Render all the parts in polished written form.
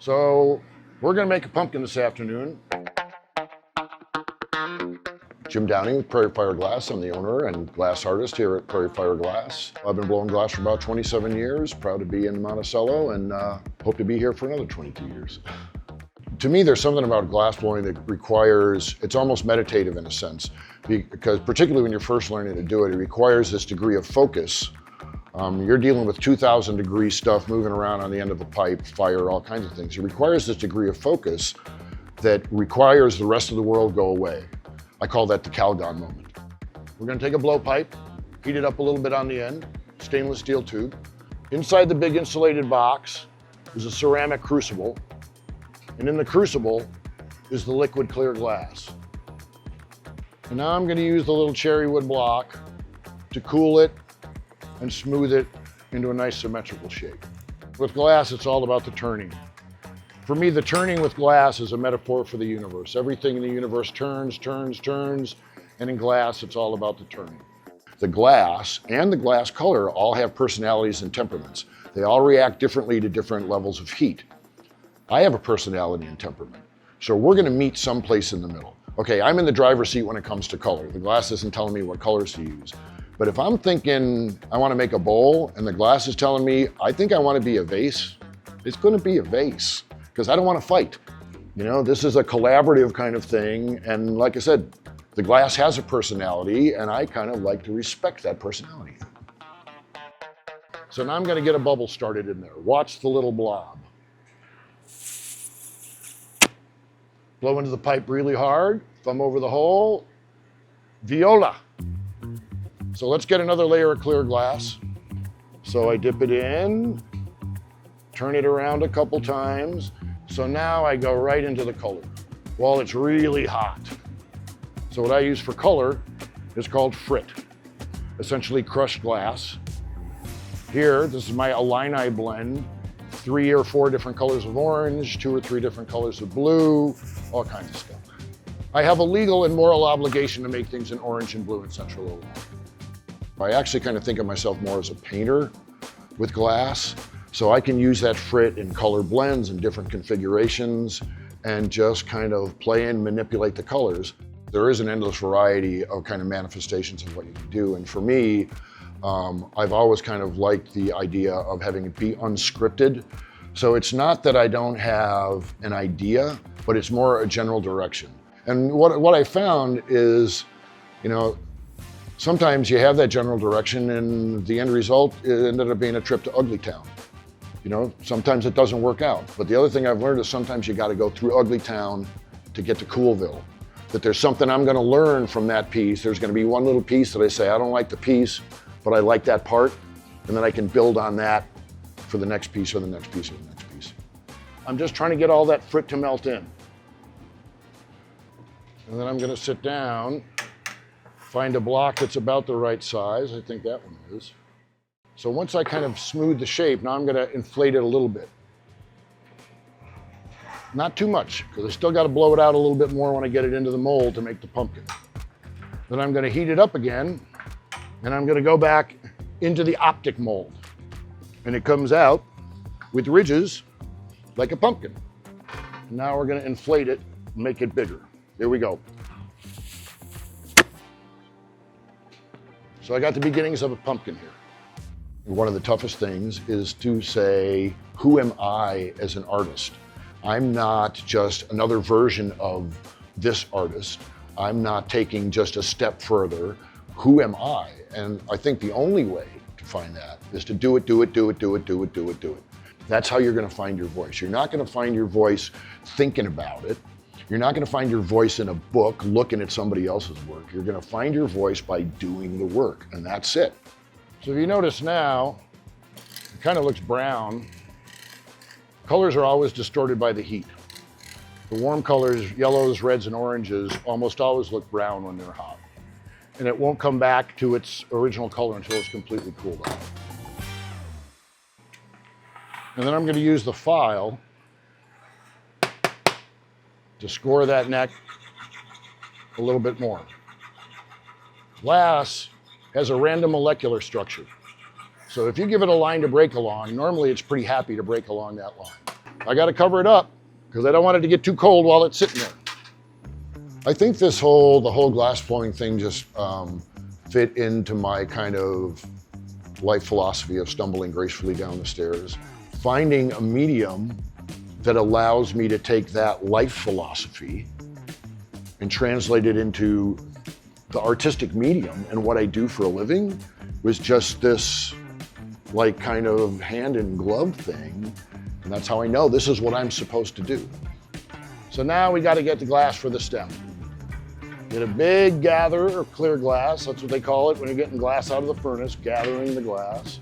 So we're gonna make a pumpkin this afternoon. Jim Downey with Prairie Fire Glass. I'm the owner and glass artist here at Prairie Fire Glass. I've been blowing glass for about 27 years, proud to be in Monticello, and hope to be here for another 22 years. To me, there's something about glass blowing that requires, it's almost meditative in a sense, because particularly when you're first learning to do it, it requires this degree of focus. You're dealing with 2,000 degree stuff moving around on the end of a pipe, fire, all kinds of things. It requires this degree of focus that requires the rest of the world go away. I call that the Calgon moment. We're gonna take a blowpipe, heat it up a little bit on the end, stainless steel tube. Inside the big insulated box is a ceramic crucible, and in the crucible is the liquid clear glass. And now I'm gonna use the little cherry wood block to cool it and smooth it into a nice symmetrical shape. With glass, it's all about the turning. For me, the turning with glass is a metaphor for the universe. Everything in the universe turns, turns, turns, and in glass, it's all about the turning. The glass and the glass color all have personalities and temperaments. They all react differently to different levels of heat. I have a personality and temperament, so we're gonna meet someplace in the middle. Okay, I'm in the driver's seat when it comes to color. The glass isn't telling me what colors to use. But if I'm thinking I wanna make a bowl and the glass is telling me, I think I wanna be a vase, it's gonna be a vase, because I don't wanna fight. You know, this is a collaborative kind of thing, and like I said, the glass has a personality, and I kind of like to respect that personality. So now I'm gonna get a bubble started in there. Watch the little blob. Blow into the pipe really hard, thumb over the hole, viola. So let's get another layer of clear glass. So I dip it in, turn it around a couple times. So now I go right into the color while it's really hot. So what I use for color is called frit, essentially crushed glass. Here, this is my Illini blend, 3 or 4 different colors of orange, 2 or 3 different colors of blue, all kinds of stuff. I have a legal and moral obligation to make things in orange and blue and Central Illinois. I actually kind of think of myself more as a painter with glass, so I can use that frit in color blends and different configurations and just kind of play and manipulate the colors. There is an endless variety of kind of manifestations of what you can do, and for me, I've always kind of liked the idea of having it be unscripted. So it's not that I don't have an idea, but it's more a general direction. And what I found is, you know, sometimes you have that general direction and the end result ended up being a trip to Ugly Town. You know, sometimes it doesn't work out. But the other thing I've learned is sometimes you gotta go through Ugly Town to get to Coolville. That there's something I'm gonna learn from that piece. There's gonna be one little piece that I say, I don't like the piece, but I like that part. And then I can build on that for the next piece or the next piece or the next piece. I'm just trying to get all that frit to melt in. And then I'm gonna sit down, find a block that's about the right size. I think that one is. So once I kind of smooth the shape, now I'm gonna inflate it a little bit. Not too much, because I still gotta blow it out a little bit more when I get it into the mold to make the pumpkin. Then I'm gonna heat it up again, and I'm gonna go back into the optic mold. And it comes out with ridges like a pumpkin. And now we're gonna inflate it, make it bigger. Here we go. So I got the beginnings of a pumpkin here. One of the toughest things is to say, who am I as an artist? I'm not just another version of this artist. I'm not taking just a step further. Who am I? And I think the only way to find that is to do it, do it, do it, do it, do it, do it, do it. That's how you're gonna find your voice. You're not gonna find your voice thinking about it. You're not gonna find your voice in a book looking at somebody else's work. You're gonna find your voice by doing the work, and that's it. So if you notice now, it kind of looks brown. Colors are always distorted by the heat. The warm colors, yellows, reds, and oranges, almost always look brown when they're hot. And it won't come back to its original color until it's completely cooled off. And then I'm gonna use the file to score that neck a little bit more. Glass has a random molecular structure. So if you give it a line to break along, normally it's pretty happy to break along that line. I got to cover it up because I don't want it to get too cold while it's sitting there. I think the whole glass blowing thing just fit into my kind of life philosophy of stumbling gracefully down the stairs. Finding a medium that allows me to take that life philosophy and translate it into the artistic medium and what I do for a living was just this like kind of hand in glove thing. And that's how I know this is what I'm supposed to do. So now we got to get the glass for the stem. Get a big gatherer of clear glass. That's what they call it when you're getting glass out of the furnace, gathering the glass.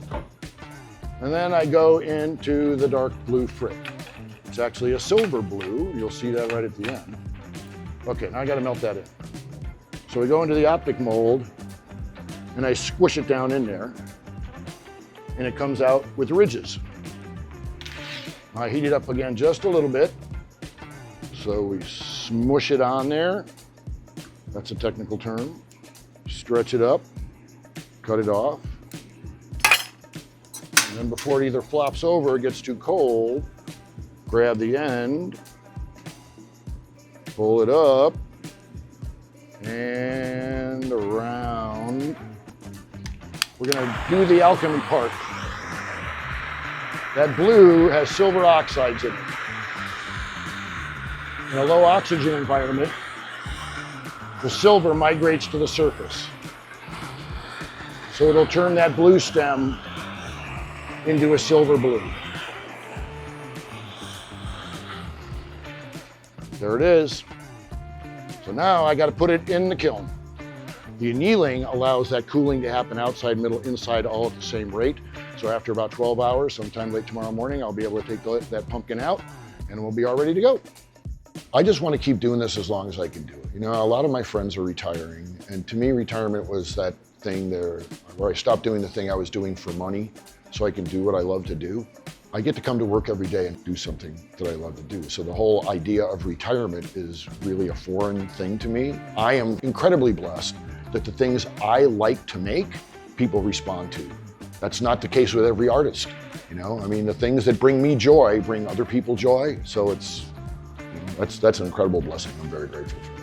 And then I go into the dark blue frick. It's actually a silver blue. You'll see that right at the end. Okay, now I got to melt that in. So we go into the optic mold and I squish it down in there and it comes out with ridges. I heat it up again just a little bit. So we smush it on there. That's a technical term. Stretch it up, cut it off. And then before it either flops over or gets too cold, grab the end, pull it up, and around. We're gonna do the alchemy part. That blue has silver oxides in it. In a low oxygen environment, the silver migrates to the surface. So it'll turn that blue stem into a silver blue. There it is. So now I got to put it in the kiln. The annealing allows that cooling to happen outside, middle, inside, all at the same rate. So after about 12 hours, sometime late tomorrow morning, I'll be able to take that pumpkin out and we'll be all ready to go. I just want to keep doing this as long as I can do it. You know, a lot of my friends are retiring, and to me, retirement was that thing there where I stopped doing the thing I was doing for money so I can do what I love to do. I get to come to work every day and do something that I love to do. So the whole idea of retirement is really a foreign thing to me. I am incredibly blessed that the things I like to make, people respond to. That's not the case with every artist. You know, I mean, the things that bring me joy bring other people joy. So it's, that's an incredible blessing. I'm very grateful for it.